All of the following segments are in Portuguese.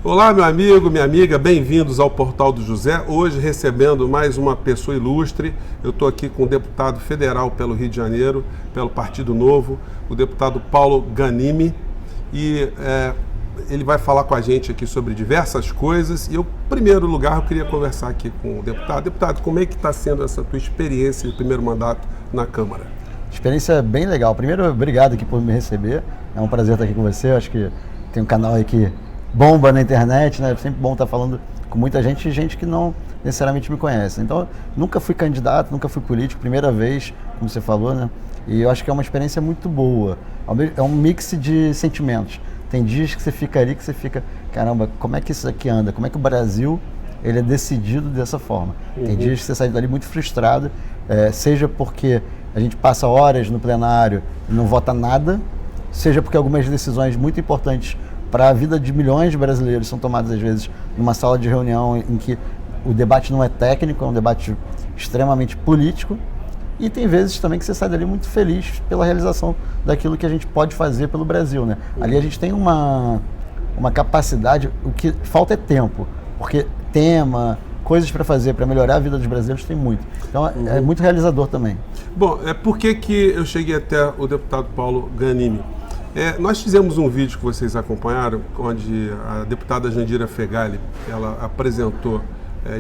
Olá, meu amigo, minha amiga, bem-vindos ao Portal do José. Hoje recebendo mais uma pessoa ilustre. Eu estou aqui com o deputado federal pelo Rio de Janeiro, pelo Partido Novo, o deputado Paulo Ganimi. E ele vai falar com a gente aqui sobre diversas coisas. E eu, em primeiro lugar, eu queria conversar aqui com o deputado. Deputado, como é que está sendo essa tua experiência de primeiro mandato na Câmara? Experiência bem legal. Primeiro, obrigado aqui por me receber. É um prazer estar aqui com você. Eu acho que tem um canal aí que bomba na internet, né? É sempre bom estar falando com muita gente e gente que não necessariamente me conhece. Então, nunca fui candidato, nunca fui político, primeira vez, como você falou, né? E eu acho que é uma experiência muito boa. É um mix de sentimentos. Tem dias que você fica ali, que você fica, caramba, como é que isso aqui anda? Como é que o Brasil ele é decidido dessa forma? Tem dias que você sai dali muito frustrado, seja porque a gente passa horas no plenário e não vota nada, seja porque algumas decisões muito importantes para a vida de milhões de brasileiros são tomadas, às vezes, numa sala de reunião em que o debate não é técnico, é um debate extremamente político. E tem vezes também que você sai dali muito feliz pela realização daquilo que a gente pode fazer pelo Brasil, né? Ali a gente tem uma capacidade, o que falta é tempo, porque tema, coisas para fazer, para melhorar a vida dos brasileiros tem muito. Então é muito realizador também. Bom, por que eu cheguei até o deputado Paulo Ganimi? Nós fizemos um vídeo que vocês acompanharam, onde a deputada Jandira Fegali, ela apresentou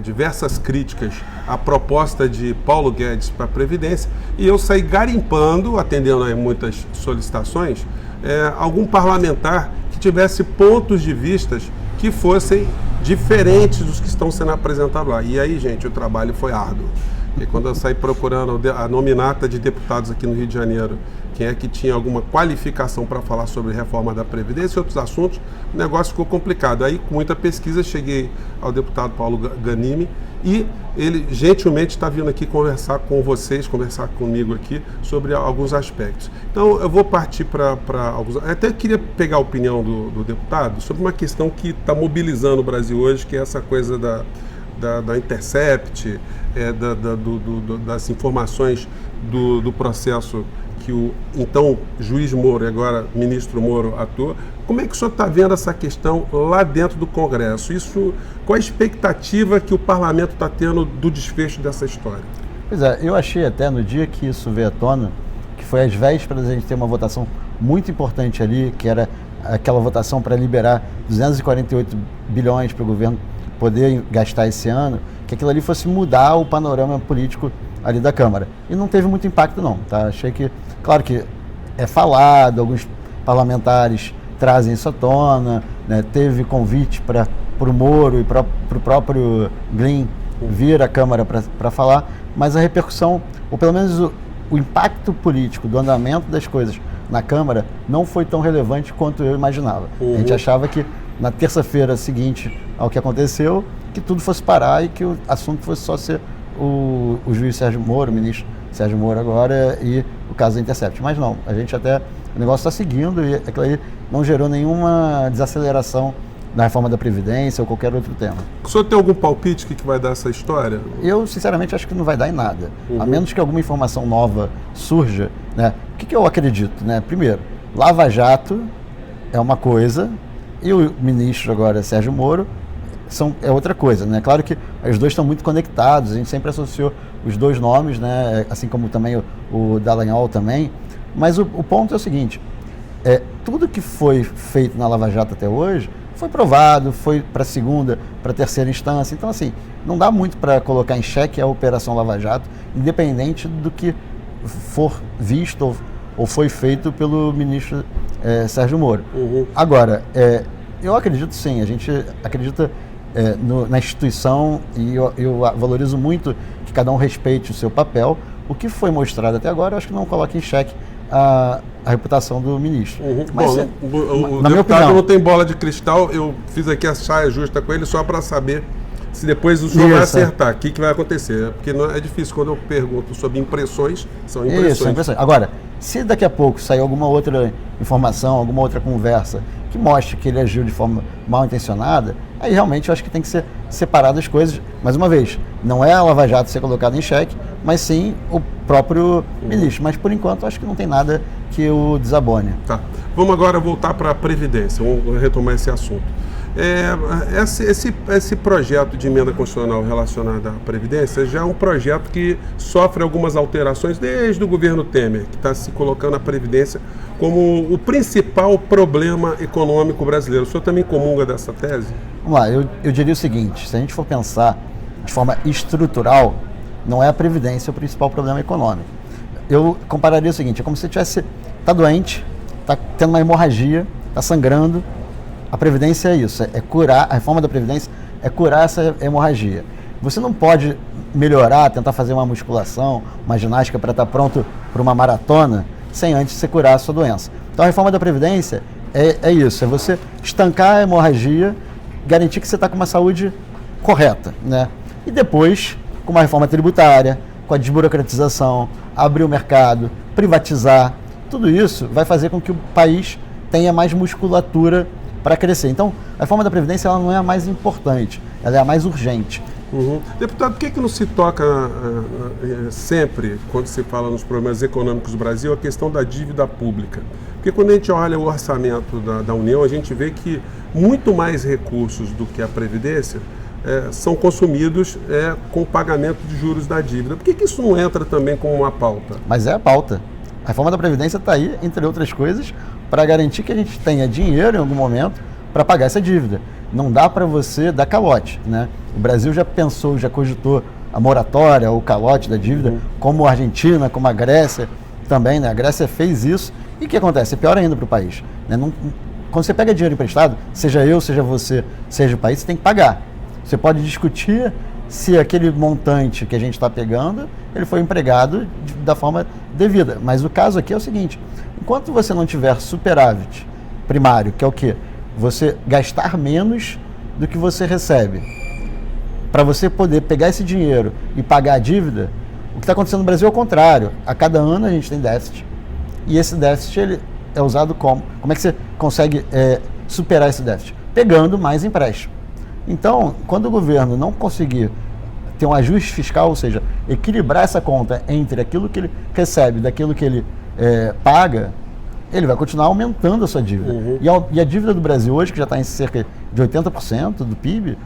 diversas críticas à proposta de Paulo Guedes para a Previdência, e eu saí garimpando, atendendo a muitas solicitações, algum parlamentar que tivesse pontos de vistas que fossem diferentes dos que estão sendo apresentados lá. E aí, gente, o trabalho foi árduo. E quando eu saí procurando a nominata de deputados aqui no Rio de Janeiro, quem é que tinha alguma qualificação para falar sobre reforma da Previdência e outros assuntos, o negócio ficou complicado. Aí, com muita pesquisa, cheguei ao deputado Paulo Ganimi e ele gentilmente está vindo aqui conversar com vocês, conversar comigo aqui sobre alguns aspectos. Então, eu vou partir para alguns... Até queria pegar a opinião do deputado sobre uma questão que está mobilizando o Brasil hoje, que é essa coisa da Intercept, das informações do processo que o então juiz Moro e agora ministro Moro atua. Como é que o senhor está vendo essa questão lá dentro do Congresso? Qual a expectativa que o parlamento está tendo do desfecho dessa história? Pois é, eu achei até no dia que isso veio à tona, que foi às vésperas a gente ter uma votação muito importante ali, que era aquela votação para liberar 248 bilhões para o governo poder gastar esse ano, que aquilo ali fosse mudar o panorama político ali da Câmara. E não teve muito impacto não, tá? Achei que, claro que é falado, alguns parlamentares trazem isso à tona, né? Teve convite para o Moro e para o próprio Glyn vir à Câmara para falar, mas a repercussão, ou pelo menos o impacto político do andamento das coisas na Câmara não foi tão relevante quanto eu imaginava. A gente achava que na terça-feira seguinte ao que aconteceu, que tudo fosse parar e que o assunto fosse só ser o juiz Sérgio Moro, o ministro Sérgio Moro agora, e o caso da Intercept. Mas não, o negócio está seguindo e aquilo aí não gerou nenhuma desaceleração na reforma da Previdência ou qualquer outro tema. O senhor tem algum palpite que vai dar essa história? Eu, sinceramente, acho que não vai dar em nada. A menos que alguma informação nova surja, né? O que eu acredito, né? Primeiro, Lava Jato é uma coisa e o ministro agora, Sérgio Moro, é outra coisa, né? Claro que os dois estão muito conectados, a gente sempre associou os dois nomes, né? Assim como também o Dallagnol também, mas o ponto é o seguinte, tudo que foi feito na Lava Jato até hoje foi provado, foi para a segunda, para a terceira instância, então assim, não dá muito para colocar em xeque a Operação Lava Jato, independente do que for visto ou foi feito pelo ministro Sérgio Moro. Agora, eu acredito sim, a gente acredita na instituição e eu valorizo muito que cada um respeite o seu papel. O que foi mostrado até agora, eu acho que não coloca em xeque a reputação do ministro. Mas, o deputado não tem bola de cristal, eu fiz aqui a saia justa com ele só para saber se depois o senhor vai acertar, o que vai acontecer. Porque não é difícil quando eu pergunto sobre impressões, são impressões. Isso, impressões. Agora, se daqui a pouco sair alguma outra informação, alguma outra conversa que mostre que ele agiu de forma mal intencionada, aí realmente eu acho que tem que ser separado as coisas. Mais uma vez, não é a Lava Jato ser colocada em xeque, mas sim o próprio ministro. Mas por enquanto eu acho que não tem nada que o desabone. Tá. Vamos agora voltar para a Previdência, vamos retomar esse assunto. Esse projeto de emenda constitucional relacionado à Previdência já é um projeto que sofre algumas alterações desde o governo Temer, que está se colocando a Previdência como o principal problema econômico brasileiro. O senhor também comunga dessa tese? Vamos lá, eu diria o seguinte, se a gente for pensar de forma estrutural, não é a Previdência o principal problema econômico. Eu compararia o seguinte, é como se você tivesse, está doente, está tendo uma hemorragia, está sangrando. A Previdência é isso, é curar, a reforma da Previdência é curar essa hemorragia. Você não pode melhorar, tentar fazer uma musculação, uma ginástica para estar pronto para uma maratona, sem antes você curar a sua doença. Então a reforma da Previdência é isso, é você estancar a hemorragia, garantir que você está com uma saúde correta, né? E depois, com uma reforma tributária, com a desburocratização, abrir o mercado, privatizar, tudo isso vai fazer com que o país tenha mais musculatura para crescer. Então, a reforma da Previdência ela não é a mais importante, ela é a mais urgente. Uhum. Deputado, por que não se toca sempre, quando se fala nos problemas econômicos do Brasil, a questão da dívida pública? Porque quando a gente olha o orçamento da União, a gente vê que muito mais recursos do que a Previdência são consumidos com o pagamento de juros da dívida. Por que isso não entra também como uma pauta? Mas é a pauta. A reforma da Previdência está aí, entre outras coisas, para garantir que a gente tenha dinheiro em algum momento para pagar essa dívida. Não dá para você dar calote, né? O Brasil já pensou, já cogitou a moratória, o calote da dívida, como a Argentina, como a Grécia também, né? A Grécia fez isso e o que acontece? É pior ainda para o país, né? Quando você pega dinheiro emprestado, seja eu, seja você, seja o país, você tem que pagar. Você pode discutir se aquele montante que a gente está pegando, ele foi empregado da forma devida. Mas o caso aqui é o seguinte, enquanto você não tiver superávit primário, que é o quê? Você gastar menos do que você recebe, para você poder pegar esse dinheiro e pagar a dívida, o que está acontecendo no Brasil é o contrário. A cada ano a gente tem déficit, e esse déficit ele é usado como? Como é que você consegue superar esse déficit? Pegando mais empréstimo. Então, quando o governo não conseguir ter um ajuste fiscal, ou seja, equilibrar essa conta entre aquilo que ele recebe e daquilo que ele paga, ele vai continuar aumentando a sua dívida. Uhum. E a dívida do Brasil hoje, que já está em cerca de 80% do PIB,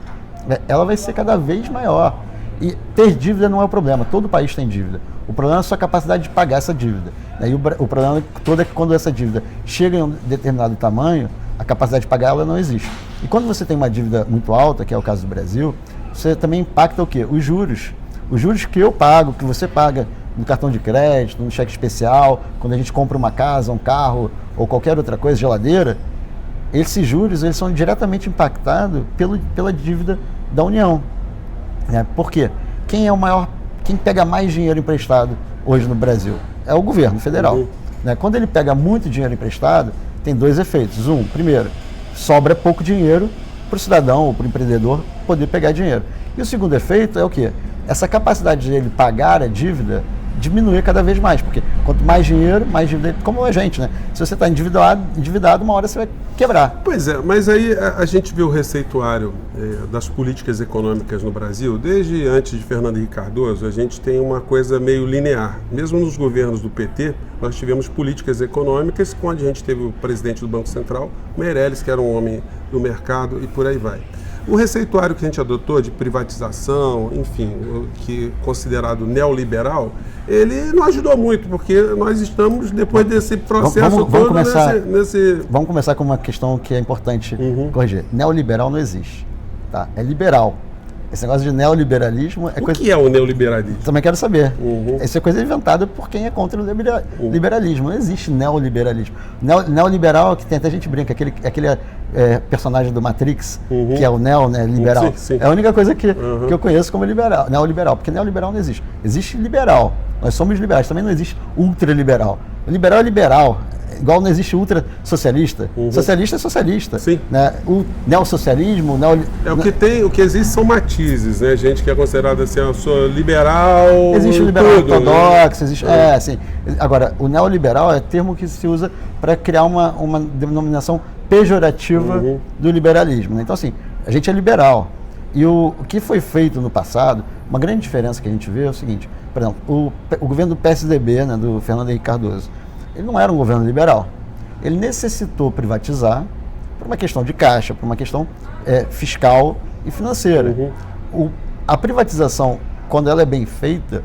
ela vai ser cada vez maior. E ter dívida não é o problema, todo país tem dívida. O problema é a sua capacidade de pagar essa dívida. E o problema todo é que quando essa dívida chega em um determinado tamanho, a capacidade de pagar ela não existe. E quando você tem uma dívida muito alta, que é o caso do Brasil, você também impacta o quê? Os juros. Os juros que eu pago, que você paga no cartão de crédito, no cheque especial, quando a gente compra uma casa, um carro ou qualquer outra coisa, geladeira, esses juros eles são diretamente impactados pela dívida da União. Por quê? Quem pega mais dinheiro emprestado hoje no Brasil? É o governo federal. Uhum. Quando ele pega muito dinheiro emprestado, tem dois efeitos. Primeiro, sobra pouco dinheiro para o cidadão ou para o empreendedor poder pegar dinheiro. E o segundo efeito é o quê? Essa capacidade dele pagar a dívida diminuir cada vez mais, porque quanto mais dinheiro, mais dívida, como a gente, né? Se você está endividado, uma hora você vai quebrar. Pois é, mas aí a gente vê o receituário das políticas econômicas no Brasil, desde antes de Fernando Henrique Cardoso, a gente tem uma coisa meio linear. Mesmo nos governos do PT, nós tivemos políticas econômicas, quando a gente teve o presidente do Banco Central, Meirelles, que era um homem do mercado, e por aí vai. O receituário que a gente adotou de privatização, enfim, que é considerado neoliberal, ele não ajudou muito, porque nós estamos, depois desse processo Vamos começar com uma questão que é importante corrigir. Neoliberal não existe, tá? É liberal. Esse negócio de neoliberalismo é coisa... O que é o neoliberalismo? Também quero saber. Isso é coisa inventada por quem é contra o liberalismo. Não existe neoliberalismo. Neoliberal, que tem até gente brinca, aquele personagem do Matrix, que é o neo, né, liberal. Sim, sim. É a única coisa que eu conheço como neoliberal, porque neoliberal não existe. Existe liberal. Nós somos liberais. Também não existe ultraliberal. O liberal é liberal. Igual não existe ultra-socialista. Socialista é socialista. Sim. Né? O neossocialismo... O que existe são matizes, né? Gente que é considerada assim, eu sou liberal... Existe o liberal tudo, ortodoxo, né? existe... assim. Agora, o neoliberal é termo que se usa para criar uma denominação pejorativa do liberalismo. Né? Então, assim, a gente é liberal. E o que foi feito no passado, uma grande diferença que a gente vê é o seguinte, por exemplo, o governo do PSDB, né, do Fernando Henrique Cardoso, ele não era um governo liberal. Ele necessitou privatizar por uma questão de caixa, por uma questão fiscal e financeira. A privatização, quando ela é bem feita,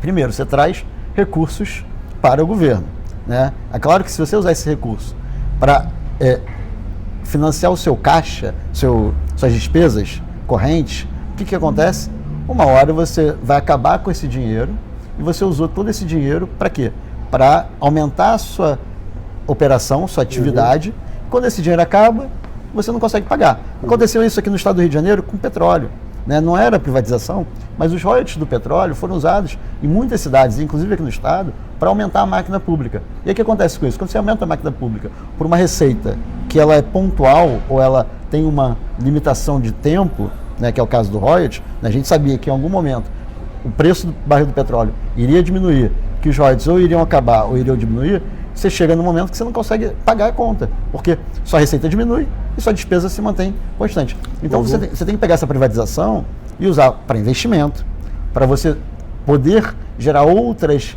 primeiro, você traz recursos para o governo, né? É claro que se você usar esse recurso para financiar o seu caixa, suas despesas correntes, o que acontece? Uma hora você vai acabar com esse dinheiro e você usou todo esse dinheiro para quê? Para aumentar a sua operação, sua atividade. Quando esse dinheiro acaba, você não consegue pagar. Aconteceu isso aqui no estado do Rio de Janeiro com petróleo. Né? Não era privatização, mas os royalties do petróleo foram usados em muitas cidades, inclusive aqui no estado, para aumentar a máquina pública. E aí o que acontece com isso? Quando você aumenta a máquina pública por uma receita que ela é pontual ou ela tem uma limitação de tempo, né, que é o caso do royalties, né, a gente sabia que em algum momento o preço do barril do petróleo iria diminuir, que os royalties ou iriam acabar ou iriam diminuir, você chega no momento que você não consegue pagar a conta, porque sua receita diminui e sua despesa se mantém constante. Então você tem que pegar essa privatização e usar para investimento, para você poder gerar outras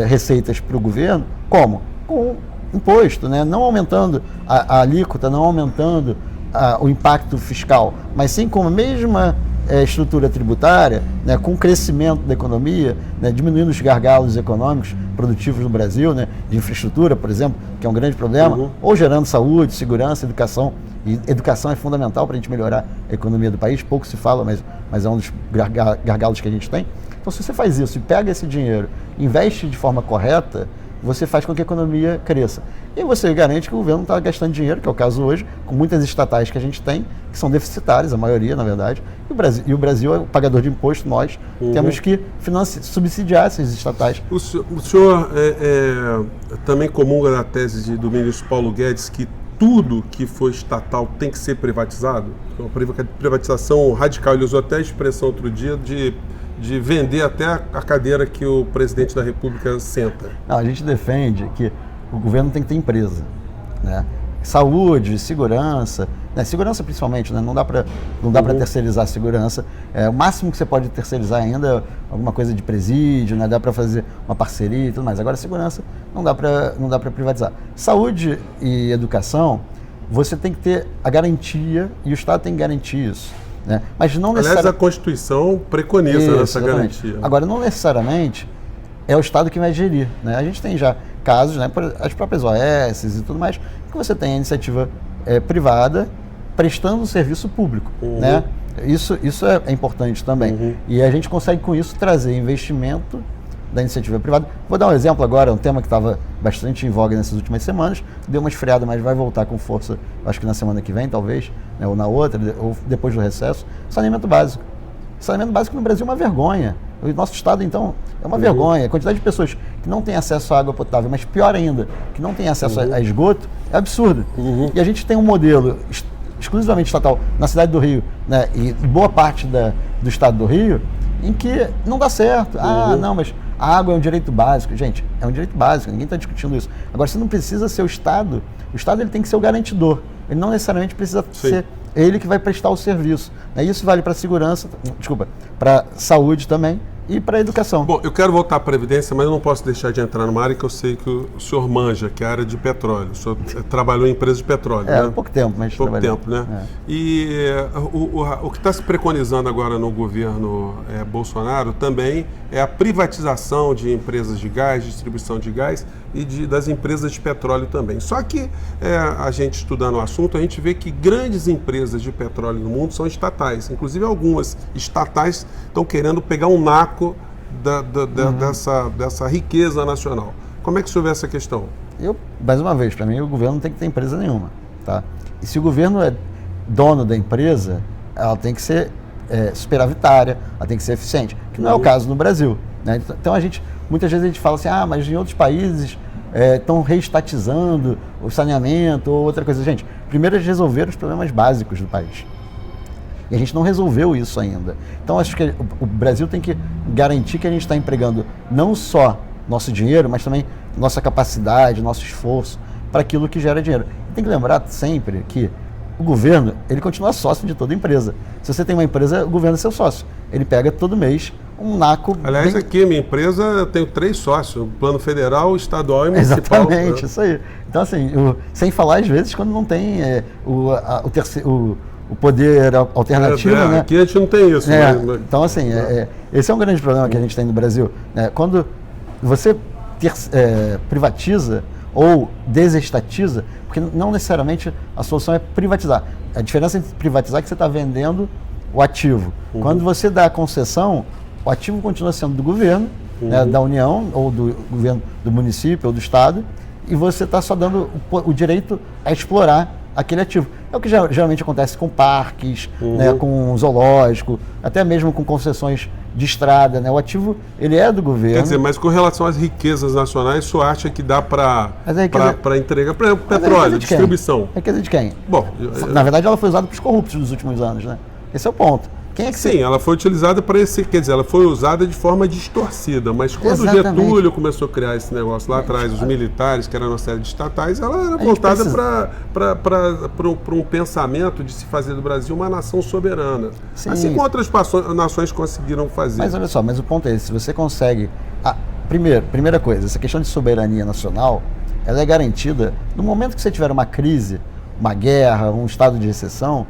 receitas para o governo, como? Com imposto, né? Não aumentando a alíquota, não aumentando o impacto fiscal, mas sim com a mesma estrutura tributária, né, com o crescimento da economia, né, diminuindo os gargalos econômicos produtivos no Brasil, né, de infraestrutura, por exemplo, que é um grande problema, ou gerando saúde, segurança, educação. E educação é fundamental para a gente melhorar a economia do país, pouco se fala, mas é um dos gargalos que a gente tem. Então, se você faz isso e pega esse dinheiro, investe de forma correta, você faz com que a economia cresça. E você garante que o governo não está gastando dinheiro, que é o caso hoje, com muitas estatais que a gente tem, que são deficitárias, a maioria, na verdade, e o Brasil é o pagador de imposto, nós temos que subsidiar essas estatais. O senhor também comunga da tese do ministro Paulo Guedes que tudo que for estatal tem que ser privatizado? Uma privatização radical, ele usou até a expressão outro dia de vender até a cadeira que o presidente da República senta. Não, a gente defende que o governo tem que ter empresa, né? Saúde, segurança, né? Segurança principalmente, né? Não dá para terceirizar a segurança. O máximo que você pode terceirizar ainda é alguma coisa de presídio, né? Dá para fazer uma parceria e tudo mais. Agora, segurança não dá para privatizar. Saúde e educação, você tem que ter a garantia e o Estado tem que garantir isso. Né? Mas não Aliás, a Constituição preconiza essa garantia. Agora, não necessariamente é o Estado que vai gerir. Né? A gente tem já casos, né, as próprias OS e tudo mais, que você tem a iniciativa privada prestando um serviço público. Né? Isso é importante também. E a gente consegue, com isso, trazer investimento da iniciativa privada. Vou dar um exemplo agora, um tema que estava bastante em voga nessas últimas semanas, deu uma esfriada, mas vai voltar com força, acho que na semana que vem, talvez, né, ou na outra, ou depois do recesso, saneamento básico. Saneamento básico no Brasil é uma vergonha. O nosso estado, então, é uma vergonha. A quantidade de pessoas que não têm acesso à água potável, mas pior ainda, que não têm acesso a esgoto, é absurdo. E a gente tem um modelo exclusivamente estatal na cidade do Rio, né, e boa parte do estado do Rio, em que não dá certo. Não, mas a água é um direito básico. Gente, é um direito básico, ninguém está discutindo isso. Agora, você não precisa ser o Estado ele tem que ser o garantidor. Ele não necessariamente precisa ser ele que vai prestar o serviço. Isso vale para a segurança, para a saúde também e para a educação. Bom, eu quero voltar à Previdência, mas eu não posso deixar de entrar numa área que eu sei que o senhor manja, que é a área de petróleo. O senhor trabalhou em empresas de petróleo, né? Pouco tempo, mas pouco tempo, né? E o que está se preconizando agora no governo Bolsonaro também é a privatização de empresas de gás, distribuição de gás e das empresas de petróleo também. Só que a gente estudando o assunto, a gente vê que grandes empresas de petróleo no mundo são estatais. Inclusive algumas estatais estão querendo pegar um naco dessa riqueza nacional. Como é que o senhor vê essa questão? Mais uma vez, para mim, o governo não tem que ter empresa nenhuma. Tá? E se o governo é dono da empresa, ela tem que ser superavitária, ela tem que ser eficiente, que não é o caso no Brasil. Né? Então, muitas vezes a gente fala assim, mas em outros países estão reestatizando o saneamento ou outra coisa. Gente, primeiro eles resolveram os problemas básicos do país. E a gente não resolveu isso ainda. Então, acho que o Brasil tem que garantir que a gente está empregando não só nosso dinheiro, mas também nossa capacidade, nosso esforço para aquilo que gera dinheiro. E tem que lembrar sempre que o governo, ele continua sócio de toda empresa. Se você tem uma empresa, o governo é seu sócio. Ele pega todo mês um NACO... Aliás, aqui, minha empresa, eu tenho 3 sócios, plano federal, estadual e municipal. Exatamente, isso aí. Então, assim, sem falar, às vezes, quando não tem o poder alternativo, né? Aqui a gente não tem isso. Então, assim, esse é um grande problema que a gente tem no Brasil. Né? Quando você privatiza ou desestatiza, porque não necessariamente a solução é privatizar. A diferença entre privatizar é que você está vendendo o ativo. Quando você dá a concessão, o ativo continua sendo do governo, né, da União, ou do governo do município ou do estado, e você está só dando o direito a explorar aquele ativo. É o que geralmente acontece com parques, né, com zoológico, até mesmo com concessões de estrada. Né? O ativo, ele é do governo. Quer dizer, mas com relação às riquezas nacionais, o senhor acha que dá para entregar, por exemplo, petróleo, distribuição? É riqueza de quem? Bom, na verdade, ela foi usada para os corruptos nos últimos anos. Né? Esse é o ponto. Quem é que Sim, ela foi utilizada para esse, quer dizer, ela foi usada de forma distorcida, mas quando o Getúlio começou a criar esse negócio lá atrás, os militares, que era uma série de estatais, ela era voltada para um pensamento de se fazer do Brasil uma nação soberana. Sim. Assim como outras nações conseguiram fazer. Mas olha só, mas o ponto é esse, se você consegue... Primeira coisa, essa questão de soberania nacional, ela é garantida no momento que você tiver uma crise, uma guerra, um estado de recessão.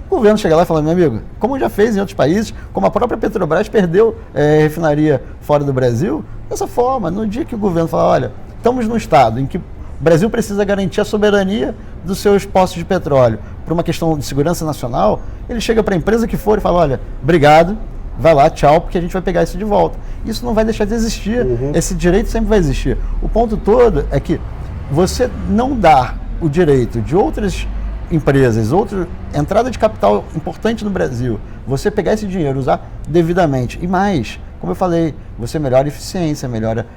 O governo chega lá e fala, meu amigo, como já fez em outros países, como a própria Petrobras perdeu refinaria fora do Brasil, dessa forma, no dia que o governo fala, olha, estamos num estado em que o Brasil precisa garantir a soberania dos seus poços de petróleo por uma questão de segurança nacional, ele chega para a empresa que for e fala, olha, obrigado, vai lá, tchau, porque a gente vai pegar isso de volta. Isso não vai deixar de existir, esse direito sempre vai existir. O ponto todo é que você não dar o direito de outras empresas, outra entrada de capital importante no Brasil, você pegar esse dinheiro, usar devidamente, e mais, como eu falei, você melhora a eficiência, melhora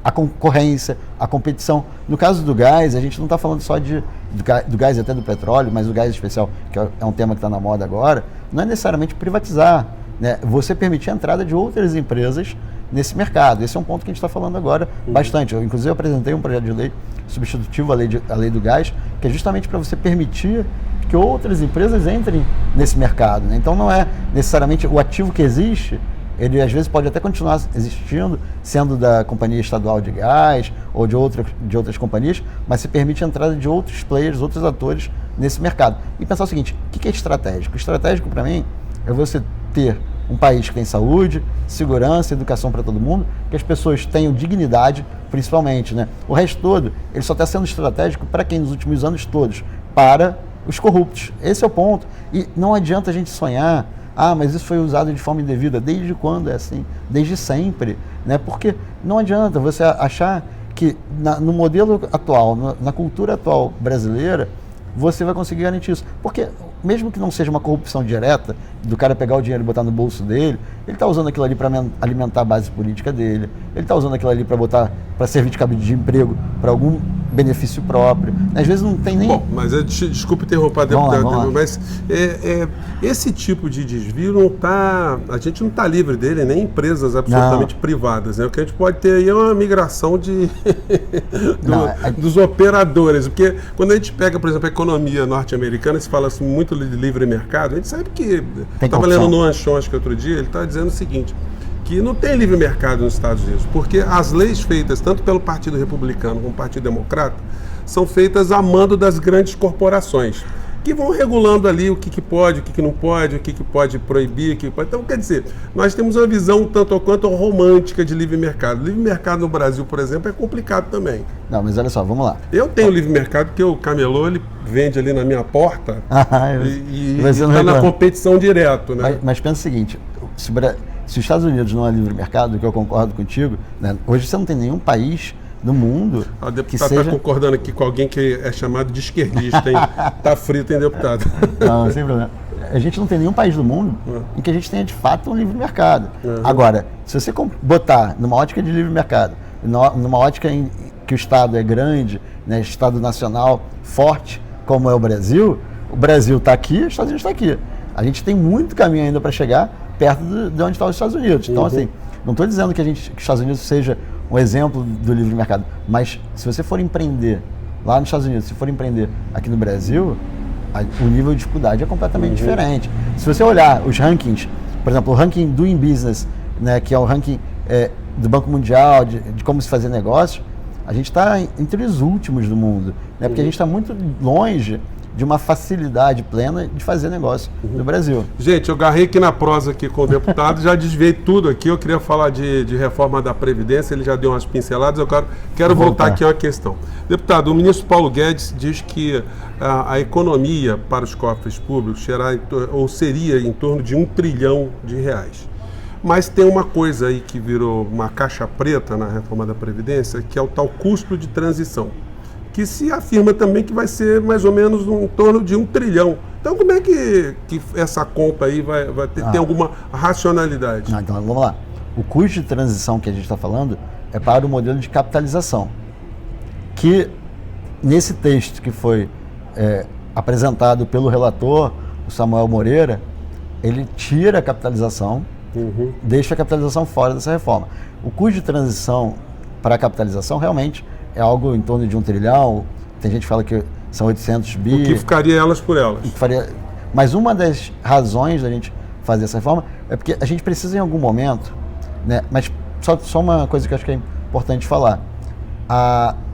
a concorrência, a competição. No caso do gás, a gente não está falando só do gás e até do petróleo, mas o gás especial, que é um tema que está na moda agora, não é necessariamente privatizar, né? Você permitir a entrada de outras empresas nesse mercado. Esse é um ponto que a gente está falando agora bastante. Eu, inclusive, apresentei um projeto de lei substitutivo à lei do gás, que é justamente para você permitir que outras empresas entrem nesse mercado. Né? Então, não é necessariamente o ativo que existe, ele às vezes pode até continuar existindo, sendo da companhia estadual de gás ou de outras companhias, mas se permite a entrada de outros players, outros atores nesse mercado. E pensar o seguinte, o que é estratégico? Estratégico, para mim, é você ter um país que tem saúde, segurança, educação para todo mundo, que as pessoas tenham dignidade, principalmente, né? O resto todo, ele só está sendo estratégico para quem nos últimos anos todos? Para os corruptos. Esse é o ponto. E não adianta a gente sonhar, mas isso foi usado de forma indevida. Desde quando é assim? Desde sempre, né? Porque não adianta você achar que no modelo atual, na cultura atual brasileira, você vai conseguir garantir isso. Porque mesmo que não seja uma corrupção direta, do cara pegar o dinheiro e botar no bolso dele, ele está usando aquilo ali para alimentar a base política dele, ele está usando aquilo ali para servir de cabide de emprego para algum benefício próprio. Às vezes não tem nem... Bom, mas desculpe interromper, deputado, mas esse tipo de desvio não está... A gente não está livre dele, nem empresas absolutamente privadas. Né? O que a gente pode ter aí é uma migração dos operadores. Porque quando a gente pega, por exemplo, a economia norte-americana, se fala assim, muito de livre mercado, a gente sabe que... Estava lendo no Anchon, acho que outro dia, ele está dizendo o seguinte, que não tem livre mercado nos Estados Unidos, porque as leis feitas tanto pelo Partido Republicano como pelo Partido Democrata são feitas a mando das grandes corporações, que vão regulando ali o que pode, o que não pode, o que pode proibir, o que pode... Então, quer dizer, nós temos uma visão tanto ou quanto romântica de livre mercado. Livre mercado no Brasil, por exemplo, é complicado também. Não, mas olha só, vamos lá. Eu tenho livre mercado porque o camelô, ele vende ali na minha porta e está na competição direto, né? Mas pensa o seguinte, se os Estados Unidos não é livre mercado, que eu concordo contigo, né, hoje você não tem nenhum país do mundo a deputada está concordando aqui com alguém que é chamado de esquerdista, hein? Tá frito, hein, deputado? Não, sem problema. A gente não tem nenhum país do mundo em que a gente tenha, de fato, um livre mercado. Agora, se você botar numa ótica de livre mercado, numa ótica em que o Estado é grande, né, Estado nacional forte, como é o Brasil está aqui, os Estados Unidos está aqui. A gente tem muito caminho ainda para chegar perto de onde estão os Estados Unidos. Então, assim, não estou dizendo que os Estados Unidos seja um exemplo do livre mercado, mas se você for empreender lá nos Estados Unidos, se for empreender aqui no Brasil, o nível de dificuldade é completamente diferente. Se você olhar os rankings, por exemplo, o ranking Doing Business, né, que é o ranking do Banco Mundial, de como se fazer negócio, a gente está entre os últimos do mundo, né, porque a gente está muito longe de uma facilidade plena de fazer negócio no Brasil. Gente, eu agarrei aqui na prosa aqui com o deputado, já desviei tudo aqui, eu queria falar de reforma da Previdência, ele já deu umas pinceladas, eu quero voltar aqui a uma questão. Deputado, o ministro Paulo Guedes diz que a economia para os cofres públicos seria em torno de R$1 trilhão. Mas tem uma coisa aí que virou uma caixa preta na reforma da Previdência, que é o tal custo de transição, que se afirma também que vai ser mais ou menos em torno de R$1 trilhão. Então, como é que essa conta aí vai ter, tem alguma racionalidade? Então, vamos lá. O custo de transição que a gente está falando é para o modelo de capitalização, que nesse texto que foi apresentado pelo relator, o Samuel Moreira, ele tira a capitalização, deixa a capitalização fora dessa reforma. O custo de transição para a capitalização realmente é algo em torno de R$1 trilhão, tem gente que fala que são 800 bi. O que ficaria elas por elas. Mas uma das razões da gente fazer essa reforma é porque a gente precisa em algum momento, né, mas só uma coisa que eu acho que é importante falar.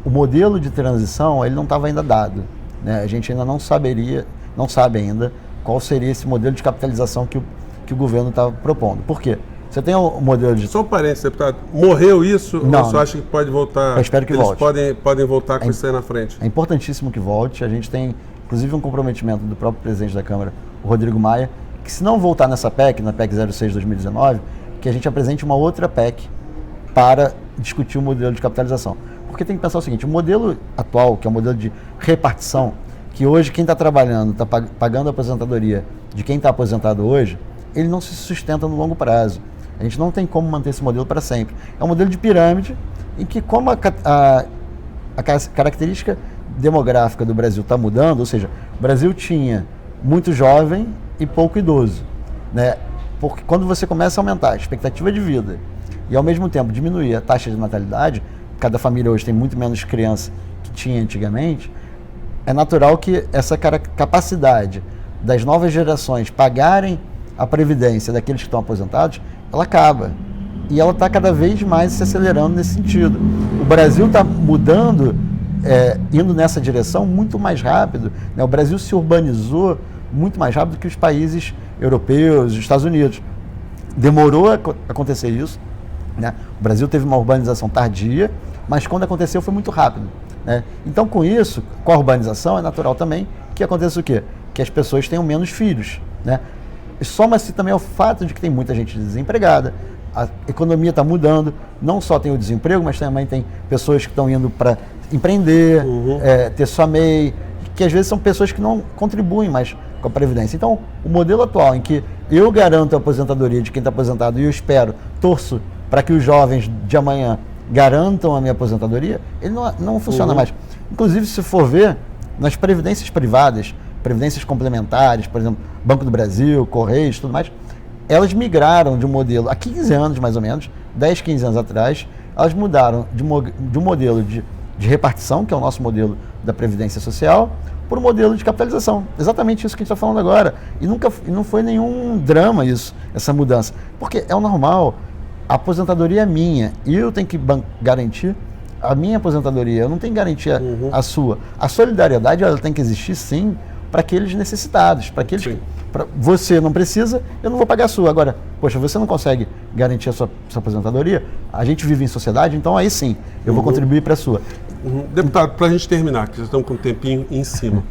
O modelo de transição ele não estava ainda dado, né? A gente ainda não sabe ainda qual seria esse modelo de capitalização que o governo estava propondo. Por quê? Você tem um modelo de... Só um parênteses, deputado. Morreu isso não, ou você acha que pode voltar? Eu espero que volte. Podem voltar com isso aí na frente. É importantíssimo que volte. A gente tem, inclusive, um comprometimento do próprio presidente da Câmara, o Rodrigo Maia, que se não voltar nessa PEC, na PEC 06/2019, que a gente apresente uma outra PEC para discutir o modelo de capitalização. Porque tem que pensar o seguinte, o modelo atual, que é o modelo de repartição, que hoje quem está trabalhando, está pagando a aposentadoria de quem está aposentado hoje, ele não se sustenta no longo prazo. A gente não tem como manter esse modelo para sempre. É um modelo de pirâmide em que, como a característica demográfica do Brasil está mudando, ou seja, o Brasil tinha muito jovem e pouco idoso, né? Porque quando você começa a aumentar a expectativa de vida e, ao mesmo tempo, diminuir a taxa de natalidade, cada família hoje tem muito menos criança que tinha antigamente, é natural que essa capacidade das novas gerações pagarem a previdência daqueles que estão aposentados, ela acaba. E ela está cada vez mais se acelerando nesse sentido. O Brasil está mudando, indo nessa direção muito mais rápido, né? O Brasil se urbanizou muito mais rápido que os países europeus, os Estados Unidos. Demorou a acontecer isso, né? O Brasil teve uma urbanização tardia, mas quando aconteceu foi muito rápido, né? Então, com isso, com a urbanização, é natural também que aconteça o quê? Que as pessoas tenham menos filhos, né? Soma-se também ao fato de que tem muita gente desempregada, a economia está mudando, não só tem o desemprego, mas também tem pessoas que estão indo para empreender, ter sua MEI, que às vezes são pessoas que não contribuem mais com a Previdência. Então, o modelo atual em que eu garanto a aposentadoria de quem está aposentado e eu torço para que os jovens de amanhã garantam a minha aposentadoria, ele não funciona mais. Inclusive, se for ver, nas previdências privadas, previdências complementares, por exemplo, Banco do Brasil, Correios, tudo mais, elas migraram de um modelo, há 15 anos mais ou menos, 10, 15 anos atrás, elas mudaram de um modelo de repartição, que é o nosso modelo da Previdência Social, para um modelo de capitalização. Exatamente isso que a gente está falando agora. E não foi nenhum drama isso, essa mudança. Porque é o normal, a aposentadoria é minha e eu tenho que garantir a minha aposentadoria, eu não tenho que garantir a sua. A solidariedade ela tem que existir sim, para aqueles necessitados, para aqueles que você não precisa, eu não vou pagar a sua. Agora, poxa, você não consegue garantir a sua aposentadoria, a gente vive em sociedade, então aí sim, eu vou contribuir para a sua. Deputado, para a gente terminar, que já estamos com um tempinho em cima,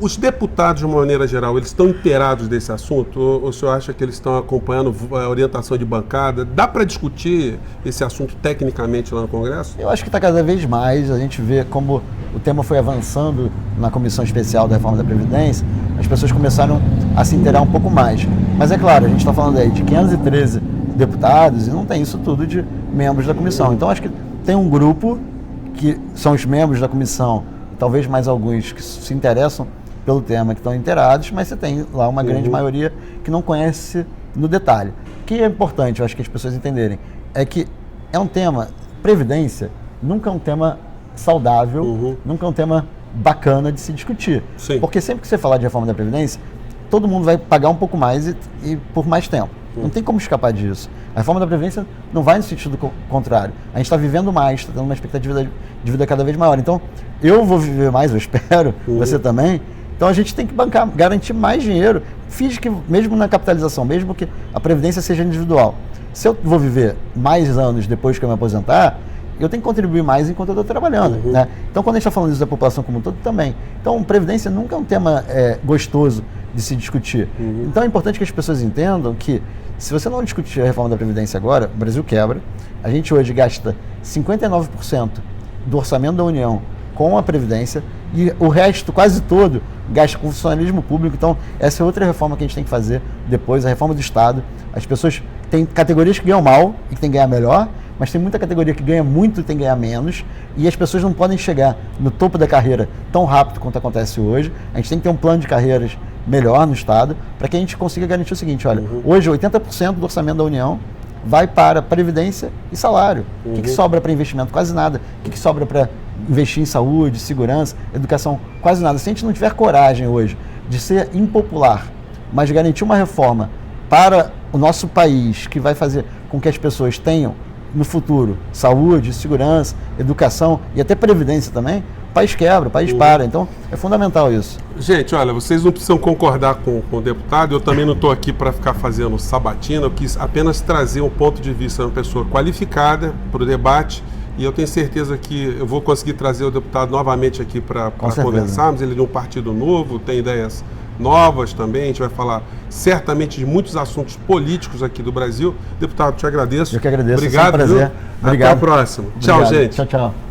os deputados, de uma maneira geral, eles estão inteirados desse assunto? Ou o senhor acha que eles estão acompanhando a orientação de bancada? Dá para discutir esse assunto tecnicamente lá no Congresso? Eu acho que está cada vez mais, a gente vê como o tema foi avançando na Comissão Especial da Reforma da Previdência, as pessoas começaram a se inteirar um pouco mais. Mas é claro, a gente está falando aí de 513 deputados e não tem isso tudo de membros da comissão. Então acho que tem um grupo que são os membros da comissão, talvez mais alguns que se interessam pelo tema, que estão inteirados, mas você tem lá uma grande maioria que não conhece no detalhe. O que é importante, eu acho que as pessoas entenderem, é que é um tema, previdência, nunca é um tema saudável, nunca é um tema bacana de se discutir. Sim. Porque sempre que você falar de reforma da Previdência, todo mundo vai pagar um pouco mais e por mais tempo. Não tem como escapar disso. A reforma da Previdência não vai no sentido contrário. A gente está vivendo mais, está tendo uma expectativa de vida cada vez maior. Então, eu vou viver mais, eu espero, você também. Então, a gente tem que bancar, garantir mais dinheiro, mesmo na capitalização, mesmo que a Previdência seja individual. Se eu vou viver mais anos depois que eu me aposentar, eu tenho que contribuir mais enquanto eu estou trabalhando. Né? Então, quando a gente está falando isso da população como um todo, também. Então, Previdência nunca é um tema gostoso de se discutir. Então, é importante que as pessoas entendam que, se você não discutir a reforma da Previdência agora, o Brasil quebra. A gente hoje gasta 59% do orçamento da União com a Previdência e o resto, quase todo, gasta com funcionalismo público. Então, essa é outra reforma que a gente tem que fazer depois, a reforma do Estado. As pessoas têm categorias que ganham mal e que têm que ganhar melhor, mas tem muita categoria que ganha muito e tem que ganhar menos, e as pessoas não podem chegar no topo da carreira tão rápido quanto acontece hoje. A gente tem que ter um plano de carreiras melhor no Estado, para que a gente consiga garantir o seguinte, olha, hoje 80% do orçamento da União vai para previdência e salário. O que sobra para investimento? Quase nada. O que sobra para investir em saúde, segurança, educação? Quase nada. Se a gente não tiver coragem hoje de ser impopular, mas garantir uma reforma para o nosso país, que vai fazer com que as pessoas tenham no futuro saúde, segurança, educação e até previdência também, o país quebra, o país para. Então, é fundamental isso. Gente, olha, vocês não precisam concordar com o deputado, eu também não estou aqui para ficar fazendo sabatina, eu quis apenas trazer um ponto de vista de uma pessoa qualificada para o debate, e eu tenho certeza que eu vou conseguir trazer o deputado novamente aqui para conversarmos. Ele é de um partido novo, tem ideias novas também, a gente vai falar certamente de muitos assuntos políticos aqui do Brasil. Deputado, te agradeço. Eu que agradeço, obrigado, é um prazer. Obrigado. Até a próxima. Obrigado. Tchau, gente. Tchau, tchau.